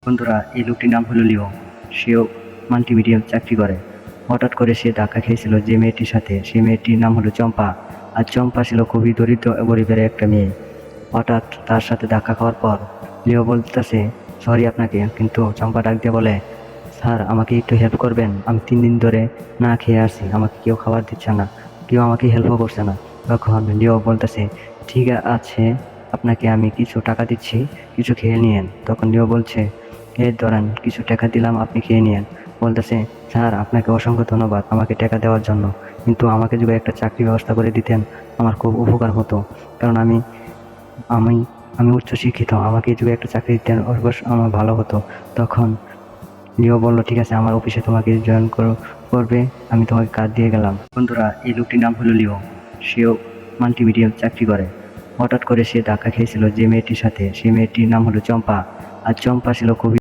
বন্ধুরা, এই লোকটির নাম হলো লিও। সেও মাল্টিমিডিয়াম চাকরি করে। হঠাৎ করে সে ধাক্কা খেয়েছিল যে মেয়েটির সাথে, সেই মেয়েটির নাম হলো চম্পা। আর চম্পা ছিল খুবই দরিদ্র পরিবারের একটা মেয়ে। হঠাৎ তার সাথে ধাক্কা খাওয়ার পর লিও বলতেছে সরি আপনাকে, কিন্তু চম্পা ডাক দিয়ে বলে, স্যার আমাকে একটু হেল্প করবেন, আমি 3 দিন ধরে না খেয়ে আসি, আমাকে কেউ খাবার দিচ্ছে না, কেউ আমাকে হেল্পও করছে না। তখন লিও বলতেছে ঠিক আছে, আপনাকে আমি কিছু টাকা দিচ্ছি, কিছু খেয়ে নিয়েন। তখন লিও বলছে এই ধরেন কিছু টাকা দিলাম, আপনি খেয়ে নিয়েন। বলতেছে স্যার আপনাকে অসংখ্য ধন্যবাদ আমাকে টাকা দেওয়ার জন্য, কিন্তু আমাকে যদি একটা চাকরি ব্যবস্থা করে দিতেন আমার খুব উপকার হতো, কারণ আমি আমি আমি উচ্চশিক্ষিত, আমাকে যদি একটা চাকরি দিতেন অবশ্য আমার ভালো হতো। তখন লিও বলল ঠিক আছে, আমার অফিসে তোমাকে জয়েন করবে, আমি তোমাকে কাজ দিয়ে গেলাম। বন্ধুরা, এই লোকটির নাম হলো লিও। সেও মাল্টিমিডিয়াম চাকরি করে। হঠাৎ করে সে ধাক্কা খেয়েছিল যে মেয়েটির সাথে, সেই মেয়েটির নাম হলো চম্পা। আর চম্পা ছিল খুবই